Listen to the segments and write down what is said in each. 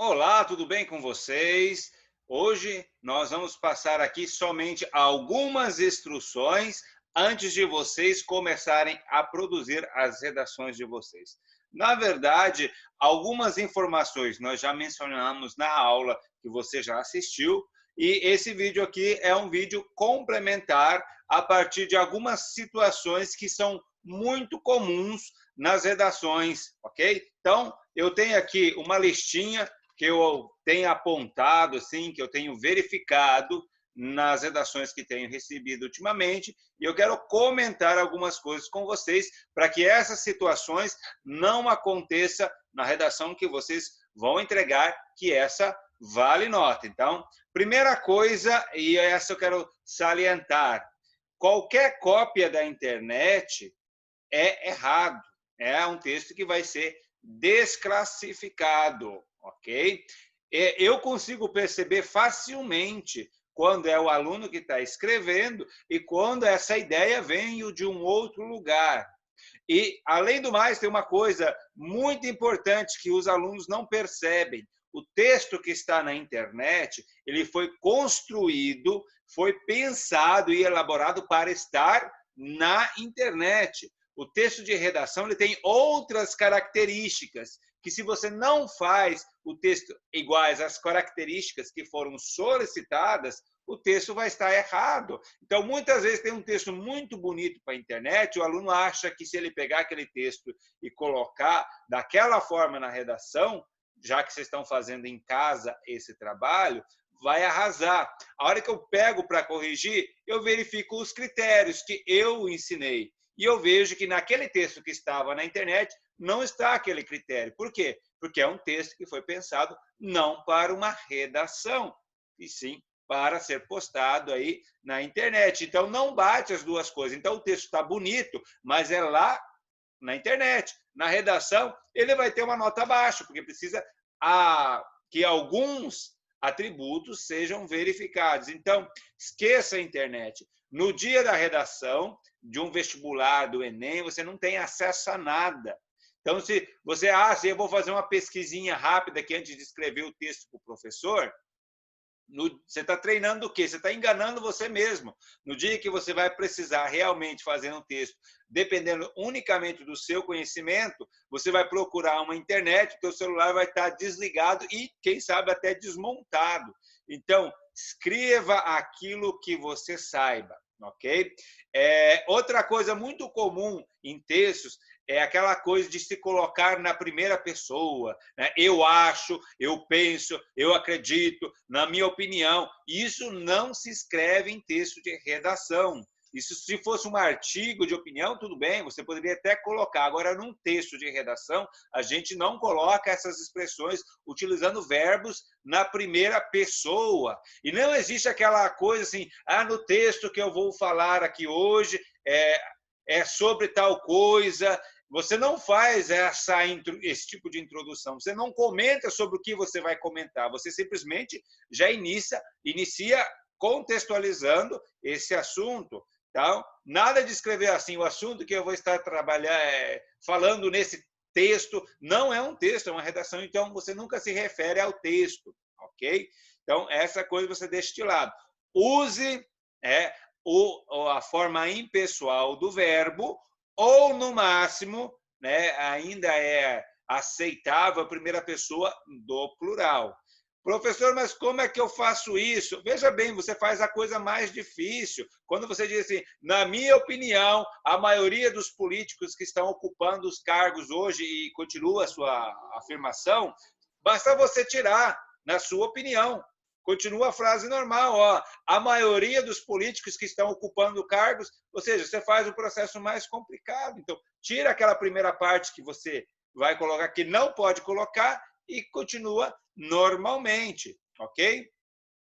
Olá, tudo bem com vocês? Hoje nós vamos passar aqui somente algumas instruções antes de vocês começarem a produzir as redações de vocês. Na verdade, algumas informações nós já mencionamos na aula que você já assistiu, e esse vídeo aqui é um vídeo complementar a partir de algumas situações que são muito comuns nas redações, ok? Então, eu tenho aqui uma listinha que eu tenho apontado, assim, que eu tenho verificado nas redações que tenho recebido ultimamente, e eu quero comentar algumas coisas com vocês para que essas situações não aconteçam na redação que vocês vão entregar, que essa vale nota. Então, primeira coisa, e essa eu quero salientar, qualquer cópia da internet é errado. É um texto que vai ser desclassificado, ok? Eu consigo perceber facilmente quando é o aluno que está escrevendo e quando essa ideia vem de um outro lugar. E, além do mais, tem uma coisa muito importante que os alunos não percebem. O texto que está na internet, ele foi construído, foi pensado e elaborado para estar na internet. O texto de redação ele tem outras características que, se você não faz o texto iguais às características que foram solicitadas, o texto vai estar errado. Então, muitas vezes tem um texto muito bonito para a internet, o aluno acha que se ele pegar aquele texto e colocar daquela forma na redação, já que vocês estão fazendo em casa esse trabalho, vai arrasar. A hora que eu pego para corrigir, eu verifico os critérios que eu ensinei. E eu vejo que naquele texto que estava na internet não está aquele critério. Por quê? Porque é um texto que foi pensado não para uma redação, e sim para ser postado aí na internet. Então, não bate as duas coisas. Então, o texto está bonito, mas é lá na internet. Na redação, ele vai ter uma nota baixa, porque precisa que alguns atributos sejam verificados. Então, esqueça a internet. No dia da redação de um vestibular do Enem, você não tem acesso a nada. Então, se você acha, eu vou fazer uma pesquisinha rápida aqui antes de escrever o texto para o professor, você está treinando o quê? Você está enganando você mesmo. No dia que você vai precisar realmente fazer um texto, dependendo unicamente do seu conhecimento, você vai procurar uma internet, o seu celular vai estar desligado e, quem sabe, até desmontado. Então, escreva aquilo que você saiba, ok? Outra coisa muito comum em textos é aquela coisa de se colocar na primeira pessoa, né? Eu acho, eu penso, eu acredito, na minha opinião. Isso não se escreve em texto de redação. Isso, se fosse um artigo de opinião, tudo bem, você poderia até colocar. Agora, num texto de redação, a gente não coloca essas expressões utilizando verbos na primeira pessoa. E não existe aquela coisa assim, no texto que eu vou falar aqui hoje é sobre tal coisa. Você não faz esse tipo de introdução, você não comenta sobre o que você vai comentar, você simplesmente já inicia contextualizando esse assunto. Então, nada de escrever assim, o assunto que eu vou estar falando nesse texto não é um texto, é uma redação, então você nunca se refere ao texto, ok? Então, essa coisa você deixa de lado. Use a forma impessoal do verbo, ou, no máximo, né, ainda é aceitável a primeira pessoa do plural. Professor, mas como é que eu faço isso? Veja bem, você faz a coisa mais difícil. Quando você diz assim, na minha opinião, a maioria dos políticos que estão ocupando os cargos hoje e continua a sua afirmação, basta você tirar, na sua opinião. Continua a frase normal, ó. A maioria dos políticos que estão ocupando cargos, ou seja, você faz o processo mais complicado. Então, tira aquela primeira parte que você vai colocar, que não pode colocar, e continua normalmente, ok?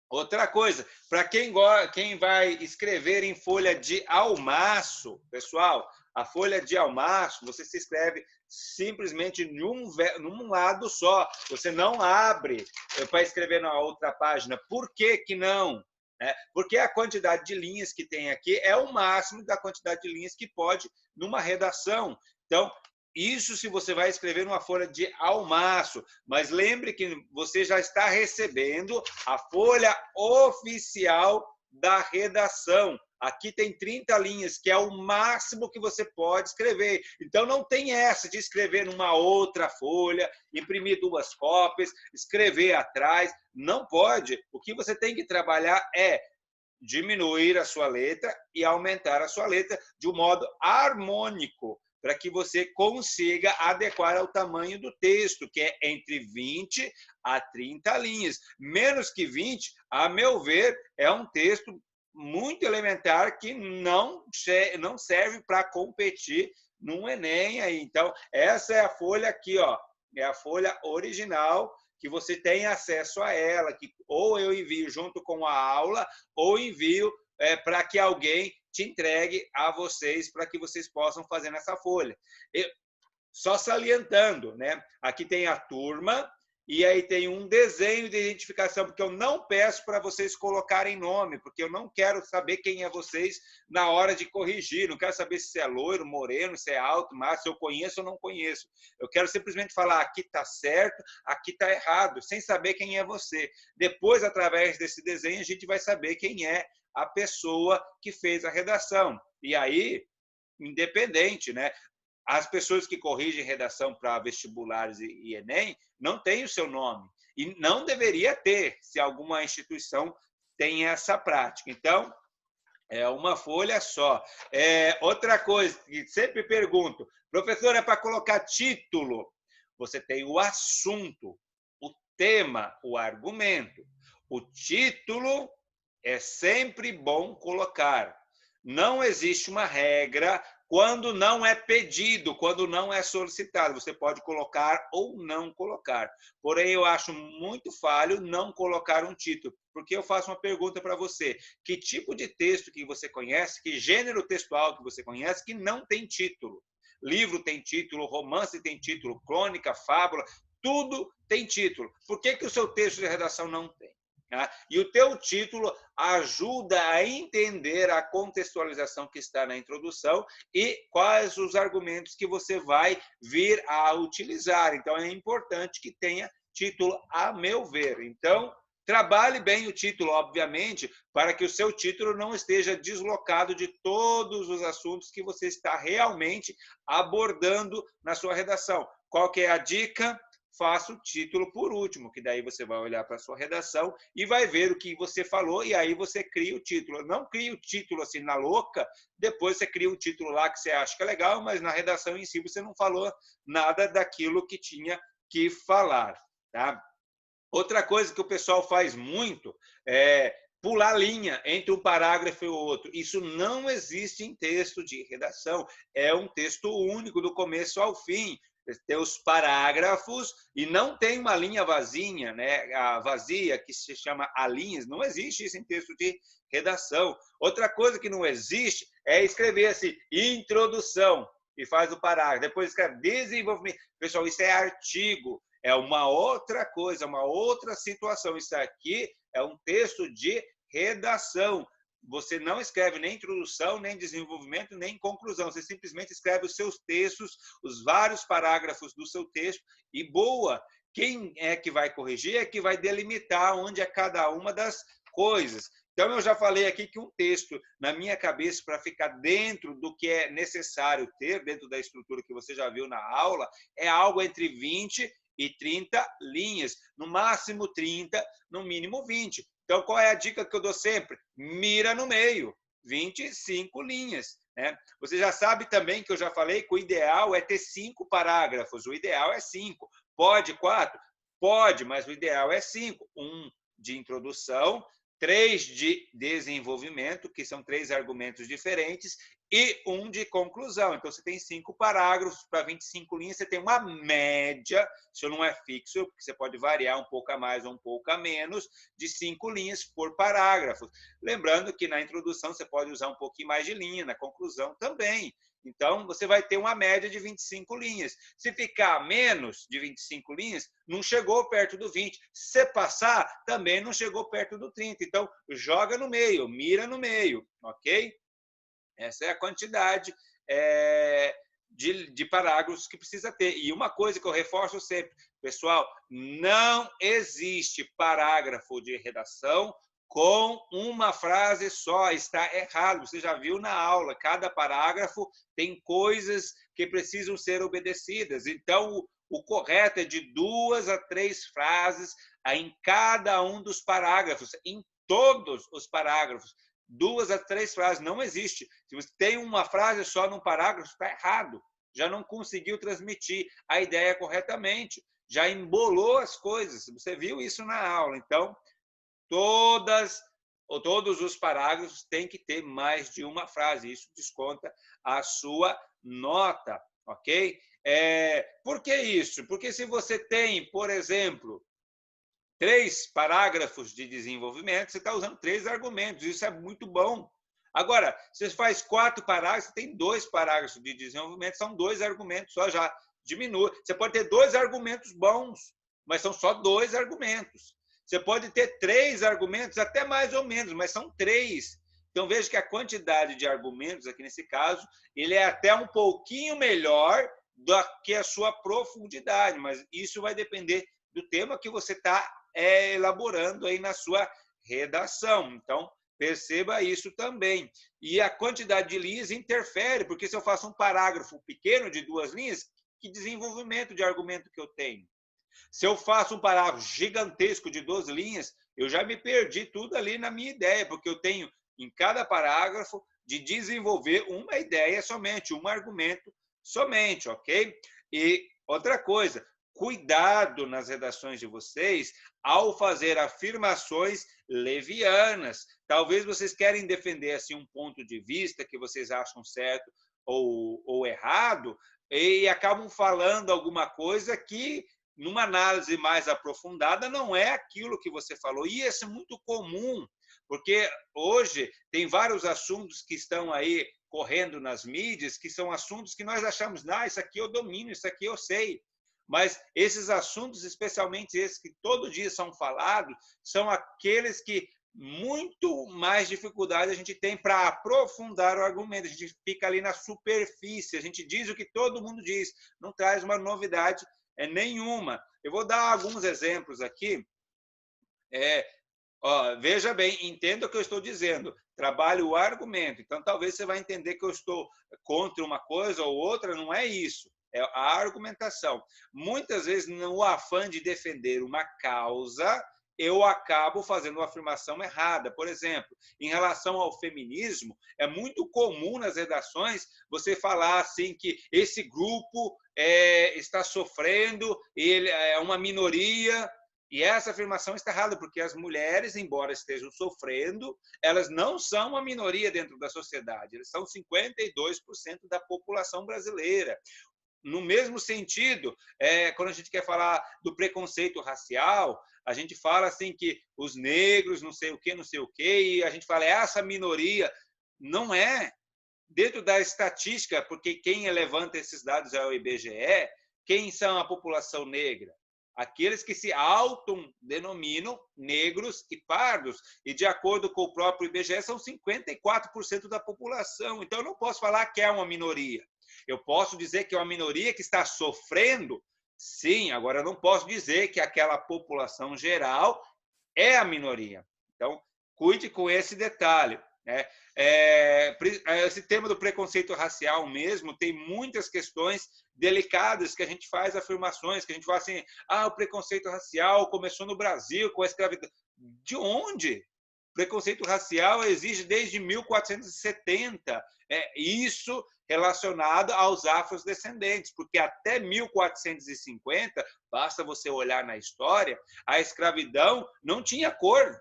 Outra coisa, para quem vai escrever em folha de almaço, pessoal, a folha de almaço, você se escreve simplesmente num lado só. Você não abre para escrever na outra página. Por que que não? Porque a quantidade de linhas que tem aqui é o máximo da quantidade de linhas que pode numa redação. Então, Isso se você vai escrever numa folha de almaço, mas lembre que você já está recebendo a folha oficial da redação. Aqui tem 30 linhas, que é o máximo que você pode escrever. Então, não tem essa de escrever numa outra folha, imprimir 2 cópias, escrever atrás. Não pode. O que você tem que trabalhar é diminuir a sua letra e aumentar a sua letra de um modo harmônico, para que você consiga adequar ao tamanho do texto, que é entre 20 a 30 linhas. Menos que 20, a meu ver, é um texto muito elementar que não serve para competir no Enem. Aí. Então, essa é a folha aqui, ó, é a folha original, que você tem acesso a ela, que ou eu envio junto com a aula, ou envio para que alguém te entregue a vocês, para que vocês possam fazer nessa folha. Só salientando, né? Aqui tem a turma, e aí tem um desenho de identificação, porque eu não peço para vocês colocarem nome, porque eu não quero saber quem é vocês na hora de corrigir, não quero saber se é loiro, moreno, se é alto, mas se eu conheço ou não conheço. Eu quero simplesmente falar, aqui está certo, aqui está errado, sem saber quem é você. Depois, através desse desenho, a gente vai saber quem é a pessoa que fez a redação. E aí, independente, né? As pessoas que corrigem redação para vestibulares e Enem não têm o seu nome. E não deveria ter, se alguma instituição tem essa prática. Então, é uma folha só. Outra coisa que sempre pergunto, professor, é para colocar título? Você tem o assunto, o tema, o argumento. O título é sempre bom colocar. Não existe uma regra quando não é pedido, quando não é solicitado. Você pode colocar ou não colocar. Porém, eu acho muito falho não colocar um título, porque eu faço uma pergunta para você. Que tipo de texto que você conhece, que gênero textual que você conhece que não tem título? Livro tem título, romance tem título, crônica, fábula, tudo tem título. Por que o seu texto de redação não tem? E o teu título ajuda a entender a contextualização que está na introdução e quais os argumentos que você vai vir a utilizar. Então, é importante que tenha título, a meu ver. Então, trabalhe bem o título, obviamente, para que o seu título não esteja deslocado de todos os assuntos que você está realmente abordando na sua redação. Qual que é a dica? Faça o título por último, que daí você vai olhar para a sua redação e vai ver o que você falou, e aí você cria o título. Não cria o título assim na louca, depois você cria um título lá que você acha que é legal, mas na redação em si você não falou nada daquilo que tinha que falar. Tá? Outra coisa que o pessoal faz muito é pular linha entre um parágrafo e o outro. Isso não existe em texto de redação. É um texto único, do começo ao fim. Tem os parágrafos e não tem uma linha vazia, né? A vazia, que se chama alíneas. Não existe isso em texto de redação. Outra coisa que não existe é escrever assim, introdução, e faz o parágrafo. Depois escreve desenvolvimento. Pessoal, isso é artigo. É uma outra coisa, uma outra situação. Isso aqui é um texto de redação. Você não escreve nem introdução, nem desenvolvimento, nem conclusão. Você simplesmente escreve os seus textos, os vários parágrafos do seu texto, e boa. Quem é que vai corrigir é que vai delimitar onde é cada uma das coisas. Então, eu já falei aqui que um texto, na minha cabeça, para ficar dentro do que é necessário ter, dentro da estrutura que você já viu na aula, é algo entre 20 e 30 linhas, no máximo 30, no mínimo 20. Então, qual é a dica que eu dou sempre? Mira no meio, 25 linhas. Né? Você já sabe também que eu já falei que o ideal é ter 5 parágrafos, o ideal é 5. Pode 4? Pode, mas o ideal é 5. 1 de introdução, 3 de desenvolvimento, que são 3 argumentos diferentes, e 1 de conclusão. Então, você tem 5 parágrafos para 25 linhas, você tem uma média, isso não é fixo, porque você pode variar um pouco a mais ou um pouco a menos, de 5 linhas por parágrafo. Lembrando que na introdução você pode usar um pouquinho mais de linha, na conclusão também. Então, você vai ter uma média de 25 linhas. Se ficar menos de 25 linhas, não chegou perto do 20. Se passar, também não chegou perto do 30. Então, joga no meio, mira no meio, ok? Essa é a quantidade de parágrafos que precisa ter. E uma coisa que eu reforço sempre, pessoal, não existe parágrafo de redação com uma frase só, está errado. Você já viu na aula, cada parágrafo tem coisas que precisam ser obedecidas. Então, o correto é de 2 a 3 frases em cada um dos parágrafos, em todos os parágrafos. 2 a 3 frases, não existe. Se você tem uma frase só num parágrafo, está errado. Já não conseguiu transmitir a ideia corretamente, já embolou as coisas. Você viu isso na aula. Então, todos os parágrafos têm que ter mais de uma frase. Isso desconta a sua nota, ok? Por que isso? Porque se você tem, por exemplo, 3 parágrafos de desenvolvimento, você está usando 3 argumentos. Isso é muito bom. Agora, você faz 4 parágrafos, você tem 2 parágrafos de desenvolvimento, são 2 argumentos, só já diminui. Você pode ter 2 argumentos bons, mas são só 2 argumentos. Você pode ter 3 argumentos, até mais ou menos, mas são 3. Então, veja que a quantidade de argumentos, aqui nesse caso, ele é até um pouquinho melhor do que a sua profundidade, mas isso vai depender do tema que você está elaborando aí na sua redação. Então, perceba isso também. E a quantidade de linhas interfere, porque se eu faço um parágrafo pequeno de 2 linhas, que desenvolvimento de argumento que eu tenho? Se eu faço um parágrafo gigantesco de 12 linhas, eu já me perdi tudo ali na minha ideia, porque eu tenho em cada parágrafo de desenvolver uma ideia somente, um argumento somente, ok? E outra coisa, cuidado nas redações de vocês ao fazer afirmações levianas. Talvez vocês querem defender assim um ponto de vista que vocês acham certo ou errado e acabam falando alguma coisa que numa análise mais aprofundada não é aquilo que você falou. E isso é muito comum, porque hoje tem vários assuntos que estão aí correndo nas mídias, que são assuntos que nós achamos, isso aqui eu domino, isso aqui eu sei. Mas esses assuntos, especialmente esses que todo dia são falados, são aqueles que muito mais dificuldade a gente tem para aprofundar o argumento. A gente fica ali na superfície, a gente diz o que todo mundo diz, não traz uma novidade nenhuma. Eu vou dar alguns exemplos aqui. Veja bem, entenda o que eu estou dizendo. Trabalho o argumento. Então, talvez você vai entender que eu estou contra uma coisa ou outra, não é isso. É a argumentação. Muitas vezes, no afã de defender uma causa, eu acabo fazendo uma afirmação errada. Por exemplo, em relação ao feminismo, é muito comum nas redações você falar assim que esse grupo está sofrendo, ele é uma minoria. E essa afirmação está errada, porque as mulheres, embora estejam sofrendo, elas não são uma minoria dentro da sociedade, elas são 52% da população brasileira. No mesmo sentido, quando a gente quer falar do preconceito racial, a gente fala assim que os negros, não sei o quê, e a gente fala, essa minoria. Não é. Dentro da estatística, porque quem levanta esses dados é o IBGE, quem são a população negra? Aqueles que se autodenominam negros e pardos. E, de acordo com o próprio IBGE, são 54% da população. Então, eu não posso falar que é uma minoria. Eu posso dizer que é uma minoria que está sofrendo? Sim, agora eu não posso dizer que aquela população geral é a minoria. Então, cuide com esse detalhe. Esse tema do preconceito racial mesmo tem muitas questões delicadas que a gente faz afirmações, que a gente fala assim, o preconceito racial começou no Brasil com a escravidão. De onde? Preconceito racial existe desde 1470. Isso relacionado aos afrodescendentes, porque até 1450, basta você olhar na história, a escravidão não tinha cor.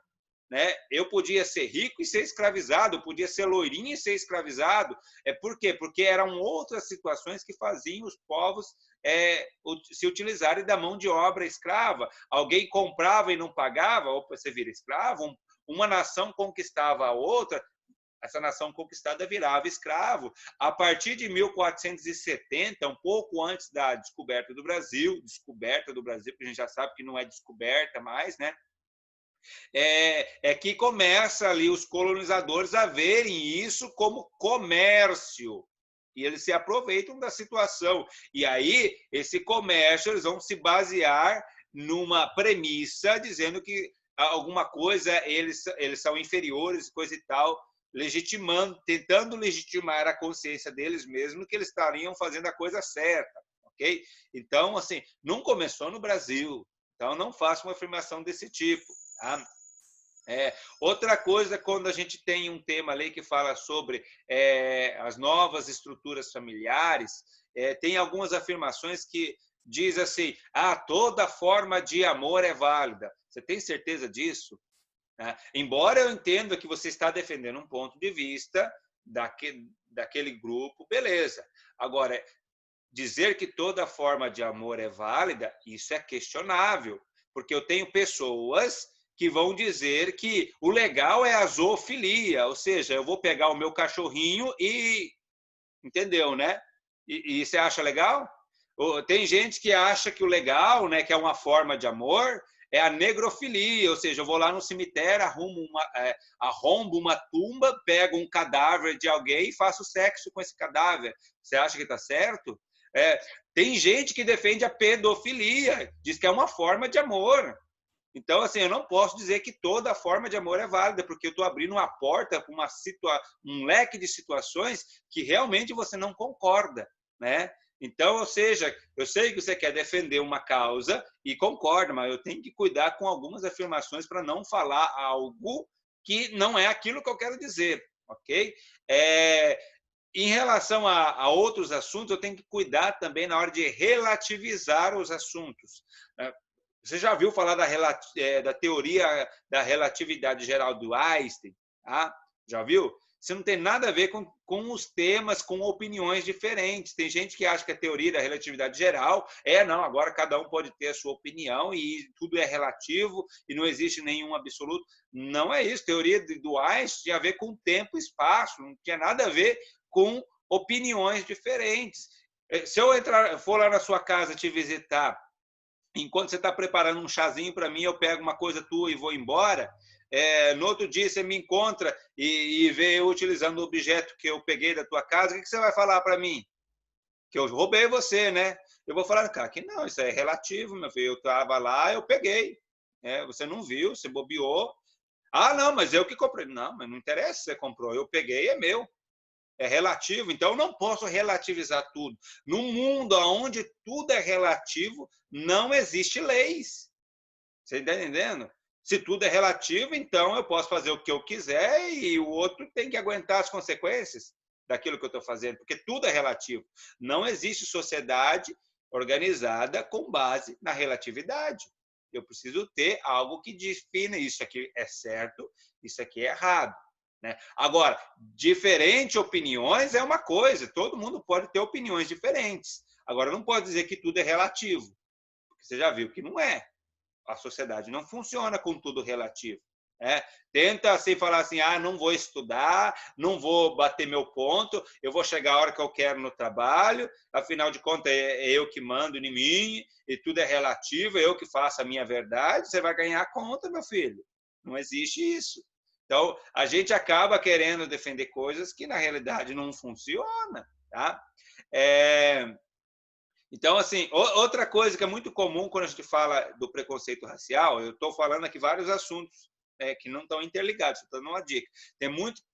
Eu podia ser rico e ser escravizado, eu podia ser loirinho e ser escravizado. Por quê? Porque eram outras situações que faziam os povos se utilizarem da mão de obra escrava. Alguém comprava e não pagava, opa, você vira escravo. Uma nação conquistava a outra, essa nação conquistada virava escravo. A partir de 1470, um pouco antes da descoberta do Brasil, porque a gente já sabe que não é descoberta mais, né? Que começa ali os colonizadores a verem isso como comércio. E eles se aproveitam da situação. E aí, esse comércio, eles vão se basear numa premissa dizendo que alguma coisa eles são inferiores, coisa e tal, legitimando, tentando legitimar a consciência deles mesmos que eles estariam fazendo a coisa certa, ok? Então, assim, não começou no Brasil, então não faça uma afirmação desse tipo, tá? Outra coisa, quando a gente tem um tema ali que fala sobre as novas estruturas familiares, tem algumas afirmações que diz assim, toda forma de amor é válida. Você tem certeza disso? Embora eu entenda que você está defendendo um ponto de vista daquele grupo, beleza. Agora, dizer que toda forma de amor é válida, isso é questionável, porque eu tenho pessoas que vão dizer que o legal é a zoofilia, ou seja, eu vou pegar o meu cachorrinho e... Entendeu, né? E você acha legal? Tem gente que acha que o legal, né, que é uma forma de amor, é a negrofilia, ou seja, eu vou lá no cemitério, arrombo uma tumba, pego um cadáver de alguém e faço sexo com esse cadáver. Você acha que está certo? Tem gente que defende a pedofilia, diz que é uma forma de amor. Então, assim, eu não posso dizer que toda forma de amor é válida, porque eu estou abrindo uma porta para um leque de situações que realmente você não concorda, né? Então, ou seja, eu sei que você quer defender uma causa e concordo, mas eu tenho que cuidar com algumas afirmações para não falar algo que não é aquilo que eu quero dizer, ok? Em relação a outros assuntos, eu tenho que cuidar também na hora de relativizar os assuntos. Você já viu falar da teoria da relatividade geral do Einstein? Tá? Já viu? Isso não tem nada a ver com os temas, com opiniões diferentes. Tem gente que acha que a teoria da relatividade geral não, agora cada um pode ter a sua opinião e tudo é relativo e não existe nenhum absoluto. Não é isso. A teoria do Einstein tinha a ver com tempo e espaço, não tinha nada a ver com opiniões diferentes. Se eu for lá na sua casa te visitar, enquanto você está preparando um chazinho para mim, eu pego uma coisa tua e vou embora. No outro dia você me encontra e vê eu utilizando o objeto que eu peguei da tua casa, o que você vai falar para mim? Que eu roubei você, né? Eu vou falar, cara, que não, isso é relativo, meu filho. Eu estava lá, eu peguei. Você não viu, você bobeou. Não, mas eu que comprei. Não, mas não interessa se você comprou. Eu peguei, é meu. É relativo, então eu não posso relativizar tudo. No mundo onde tudo é relativo, não existe leis. Você está entendendo? Se tudo é relativo, então eu posso fazer o que eu quiser e o outro tem que aguentar as consequências daquilo que eu estou fazendo, porque tudo é relativo. Não existe sociedade organizada com base na relatividade. Eu preciso ter algo que defina isso aqui é certo, isso aqui é errado. Né? Agora, diferentes opiniões é uma coisa, todo mundo pode ter opiniões diferentes. Agora, não pode dizer que tudo é relativo, porque você já viu que não é. A sociedade não funciona com tudo relativo. Tenta assim, falar assim, não vou estudar, não vou bater meu ponto, eu vou chegar a hora que eu quero no trabalho, afinal de contas é eu que mando em mim, e tudo é relativo, é eu que faço a minha verdade, você vai ganhar a conta, meu filho. Não existe isso. Então, a gente acaba querendo defender coisas que, na realidade, não funcionam. Tá? Então, assim, outra coisa que é muito comum quando a gente fala do preconceito racial, eu estou falando aqui vários assuntos que não estão interligados, estou dando uma dica. Tem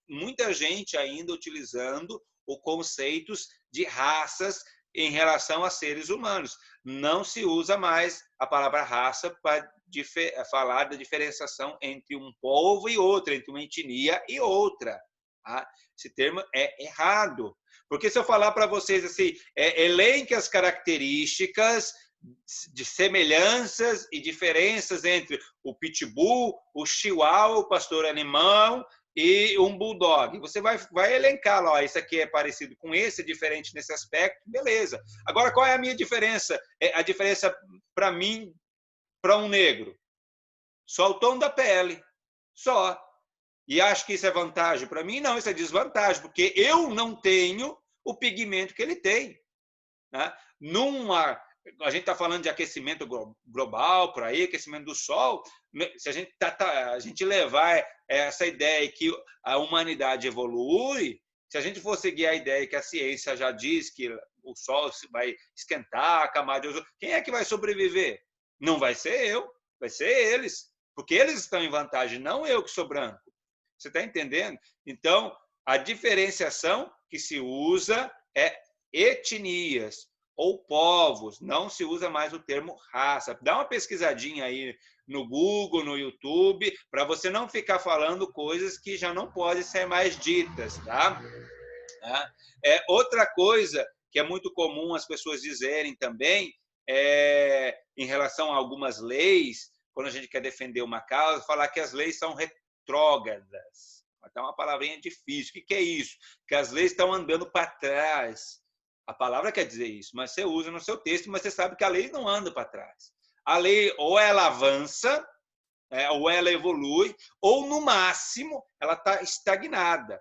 muita gente ainda utilizando os conceitos de raças em relação a seres humanos. Não se usa mais a palavra raça para falar da diferenciação entre um povo e outro, entre uma etnia e outra. Tá? Esse termo é errado. Porque se eu falar para vocês assim, elenque as características de semelhanças e diferenças entre o pitbull, o chihuahua, o pastor alemão e um bulldog. Você vai elencar lá, isso aqui é parecido com esse, é diferente nesse aspecto, beleza. Agora, qual é a minha diferença? A diferença para mim, para um negro? Só o tom da pele, só. E acho que isso é vantagem para mim? Não, isso é desvantagem, porque eu não tenho o pigmento que ele tem. Né? A gente está falando de aquecimento global, por aí, aquecimento do Sol. Se a gente levar essa ideia que a humanidade evolui, Se a gente for seguir a ideia que a ciência já diz que o Sol vai esquentar a camada de ozônio, quem é que vai sobreviver? Não vai ser eu, vai ser eles, porque eles estão em vantagem, não eu que sou branco. Você está entendendo? Então, a diferenciação que se usa é etnias ou povos, não se usa mais o termo raça. Dá uma pesquisadinha aí no Google, no YouTube, para você não ficar falando coisas que já não podem ser mais ditas, tá? Outra coisa que é muito comum as pessoas dizerem também, em relação a algumas leis, quando a gente quer defender uma causa, falar que as leis são retrógradas. Até uma palavrinha difícil. O que é isso? Que as leis estão andando para trás. A palavra quer dizer isso, mas você usa no seu texto, mas você sabe que a lei não anda para trás. A lei ou ela avança, ou ela evolui, ou no máximo ela está estagnada.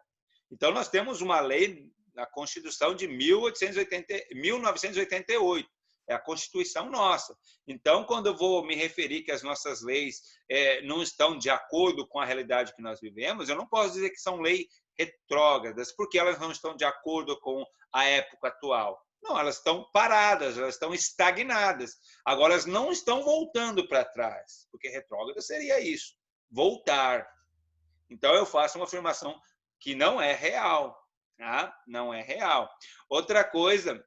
Então nós temos uma lei, a Constituição de 1988, é a Constituição nossa. Então, quando eu vou me referir que as nossas leis não estão de acordo com a realidade que nós vivemos, eu não posso dizer que são leis retrógradas, porque elas não estão de acordo com a época atual. Não, elas estão paradas, elas estão estagnadas. Agora, elas não estão voltando para trás, porque retrógrada seria isso, voltar. Então, eu faço uma afirmação que não é real. Tá? Não é real. Outra coisa,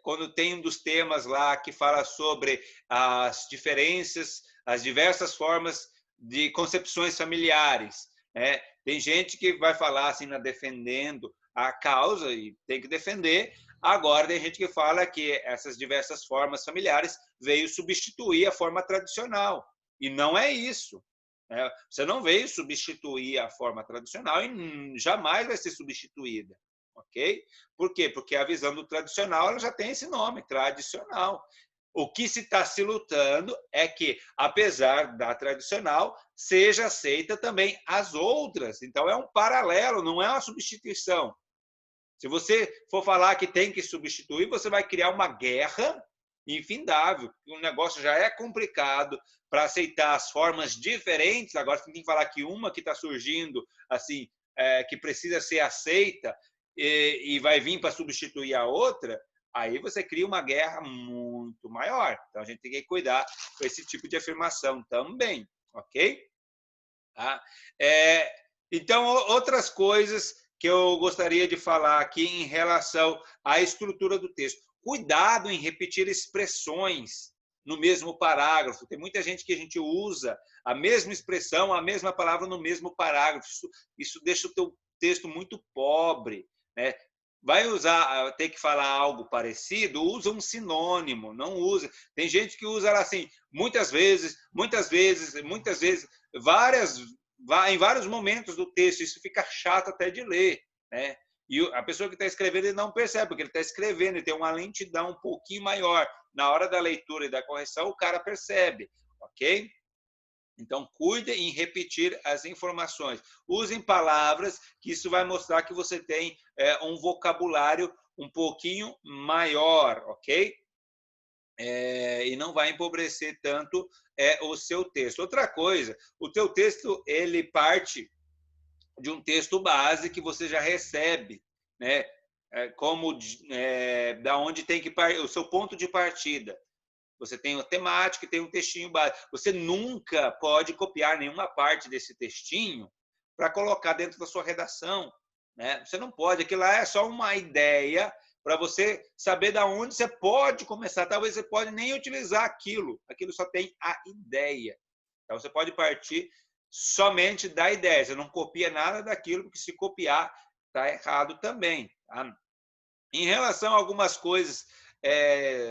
quando tem um dos temas lá que fala sobre as diferenças, as diversas formas de concepções familiares, né? Tem gente que vai falar assim, defendendo a causa, e tem que defender. Agora, tem gente que fala que essas diversas formas familiares veio substituir a forma tradicional. E não é isso. Você não veio substituir a forma tradicional e jamais vai ser substituída. Ok? Por quê? Porque a visão do tradicional ela já tem esse nome, tradicional. O que se está se lutando é que, apesar da tradicional, seja aceita também as outras. Então, é um paralelo, não é uma substituição. Se você for falar que tem que substituir, você vai criar uma guerra infindável. O negócio já é complicado para aceitar as formas diferentes. Agora, você tem que falar que uma que está surgindo, assim, que precisa ser aceita e vai vir para substituir a outra, aí você cria uma guerra muito maior. Então, a gente tem que cuidar com esse tipo de afirmação também, ok? Tá? Então, outras coisas que eu gostaria de falar aqui em relação à estrutura do texto. Cuidado em repetir expressões no mesmo parágrafo. Tem muita gente que a gente usa a mesma expressão, a mesma palavra no mesmo parágrafo. Isso deixa o teu texto muito pobre, né? Vai usar, ter que falar algo parecido, usa um sinônimo, não usa. Tem gente que usa assim, muitas vezes, em vários momentos do texto. Isso fica chato até de ler, né? E a pessoa que está escrevendo, ele não percebe, porque ele está escrevendo, ele tem uma lentidão um pouquinho maior. Na hora da leitura e da correção, o cara percebe, ok? Então, cuide em repetir as informações. Usem palavras, que isso vai mostrar que você tem um vocabulário um pouquinho maior, ok? E não vai empobrecer tanto o seu texto. Outra coisa, o teu texto ele parte de um texto base que você já recebe, né? Como da onde tem que partir, o seu ponto de partida. Você tem a temática e tem um textinho base. Você nunca pode copiar nenhuma parte desse textinho para colocar dentro da sua redação, né? Você não pode. Aquilo lá é só uma ideia para você saber da onde você pode começar. Talvez você pode nem utilizar aquilo. Aquilo só tem a ideia. Então, você pode partir somente da ideia. Você não copia nada daquilo, porque se copiar, está errado também. Tá? Em relação a algumas coisas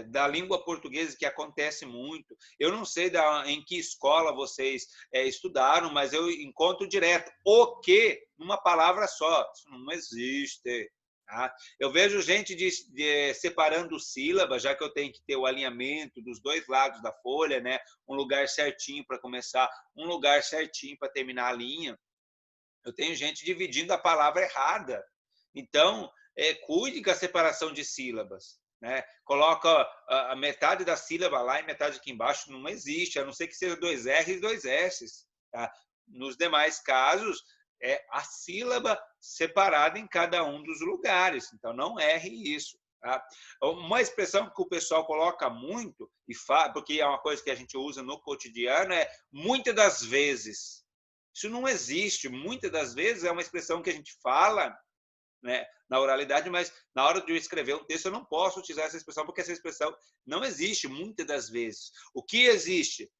da língua portuguesa que acontece muito, eu não sei em que escola vocês estudaram, mas eu encontro direto o que numa palavra só. Isso não existe. Tá? Eu vejo gente separando sílabas, já que eu tenho que ter o alinhamento dos dois lados da folha, né? Um lugar certinho para começar, um lugar certinho para terminar a linha. Eu tenho gente dividindo a palavra errada. Então, cuide com a separação de sílabas. Né? Coloca a metade da sílaba lá e metade aqui embaixo. Não existe, a não ser que seja 2 R's e 2 S's. Tá? Nos demais casos, é a sílaba separada em cada um dos lugares. Então, não erre isso. Tá? Uma expressão que o pessoal coloca muito, e fala, porque é uma coisa que a gente usa no cotidiano, é muitas das vezes. Isso não existe. Muitas das vezes é uma expressão que a gente fala, né, na oralidade, mas na hora de eu escrever um texto eu não posso utilizar essa expressão, porque essa expressão não existe muitas das vezes. O que existe?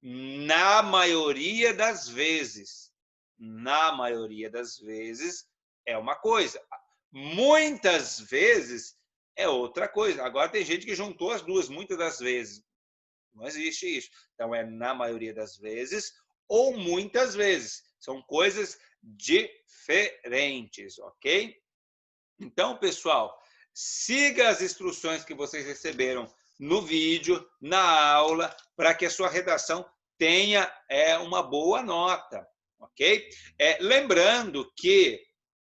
Na maioria das vezes. Na maioria das vezes é uma coisa. Muitas vezes é outra coisa. Agora tem gente que juntou as duas, muitas das vezes. Não existe isso. Então é na maioria das vezes ou muitas vezes. São coisas diferentes, ok? Então, pessoal, siga as instruções que vocês receberam no vídeo, na aula, para que a sua redação tenha uma boa nota, ok? Lembrando que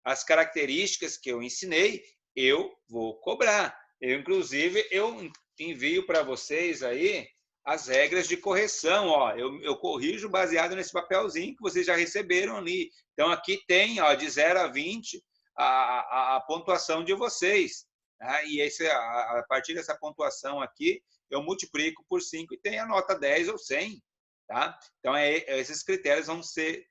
as características que eu ensinei, eu vou cobrar. Inclusive, eu envio para vocês aí as regras de correção. Ó, eu corrijo baseado nesse papelzinho que vocês já receberam ali. Então, aqui tem, ó, de 0 a 20, a pontuação de vocês. Tá? E a partir dessa pontuação aqui, eu multiplico por 5 e tem a nota 10 ou 100. Tá? Então, esses critérios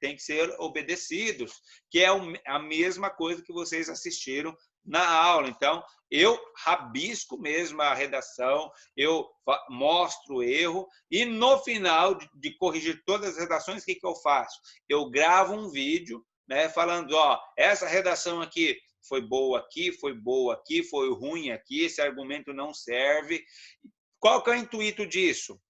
têm que ser obedecidos, que é a mesma coisa que vocês assistiram na aula. Então, eu rabisco mesmo a redação, eu mostro o erro, e no final de corrigir todas as redações, o que eu faço? Eu gravo um vídeo, né, falando, ó, essa redação aqui foi boa aqui, foi ruim aqui, esse argumento não serve. Qual que é o intuito disso?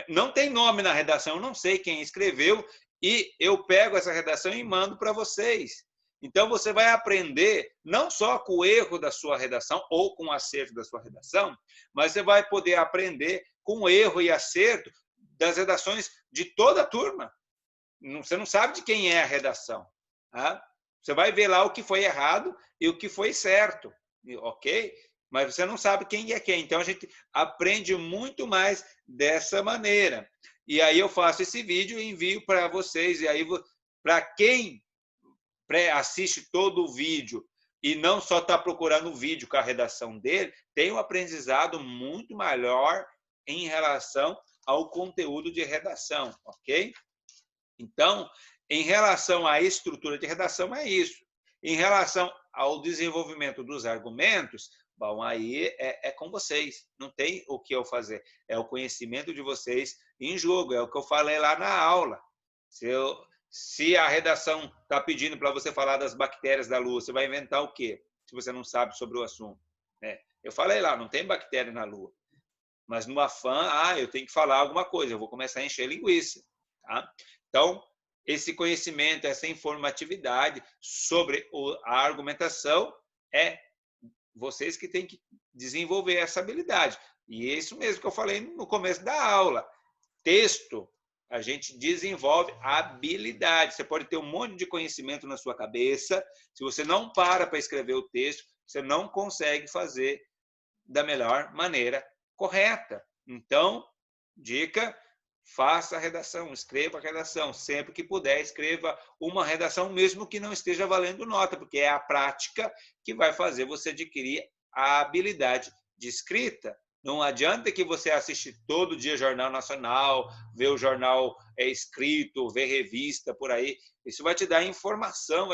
Não tem nome na redação, eu não sei quem escreveu, e eu pego essa redação e mando para vocês. Então, você vai aprender não só com o erro da sua redação ou com o acerto da sua redação, mas você vai poder aprender com o erro e acerto das redações de toda a turma. Você não sabe de quem é a redação. Tá? Você vai ver lá o que foi errado e o que foi certo, ok? Mas você não sabe quem é quem. Então, a gente aprende muito mais dessa maneira. E aí eu faço esse vídeo e envio para vocês. E aí, para quem assiste todo o vídeo e não só está procurando o vídeo com a redação dele, tem um aprendizado muito maior em relação ao conteúdo de redação, ok? Então, em relação à estrutura de redação, é isso. Em relação ao desenvolvimento dos argumentos, bom, aí é com vocês, não tem o que eu fazer. É o conhecimento de vocês em jogo, é o que eu falei lá na aula. Se a redação está pedindo para você falar das bactérias da Lua, você vai inventar o quê? Se você não sabe sobre o assunto. Eu falei lá, não tem bactéria na Lua. Mas no afã, eu tenho que falar alguma coisa, eu vou começar a encher linguiça. Tá? Então, esse conhecimento, essa informatividade sobre a argumentação é vocês que têm que desenvolver essa habilidade. E é isso mesmo que eu falei no começo da aula. Texto, a gente desenvolve habilidade. Você pode ter um monte de conhecimento na sua cabeça. Se você não para escrever o texto, você não consegue fazer da melhor maneira correta. Então, dica, faça a redação, escreva a redação. Sempre que puder, escreva uma redação, mesmo que não esteja valendo nota, porque é a prática que vai fazer você adquirir a habilidade de escrita. Não adianta que você assiste todo dia Jornal Nacional, ver o jornal escrito, ver revista por aí. Isso vai te dar informação,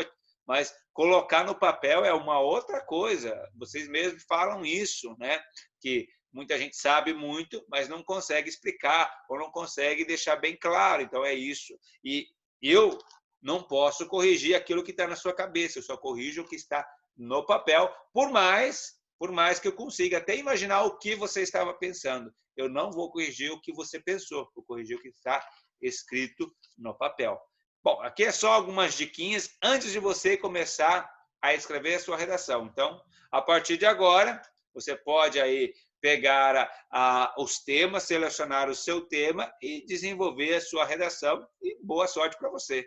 mas colocar no papel é uma outra coisa. Vocês mesmos falam isso, né? Que muita gente sabe muito, mas não consegue explicar ou não consegue deixar bem claro. Então, é isso. E eu não posso corrigir aquilo que está na sua cabeça, eu só corrijo o que está no papel, por mais que eu consiga até imaginar o que você estava pensando. Eu não vou corrigir o que você pensou, vou corrigir o que está escrito no papel. Bom, aqui é só algumas diquinhas antes de você começar a escrever a sua redação. Então, a partir de agora, você pode aí pegar os temas, selecionar o seu tema e desenvolver a sua redação. E boa sorte para você!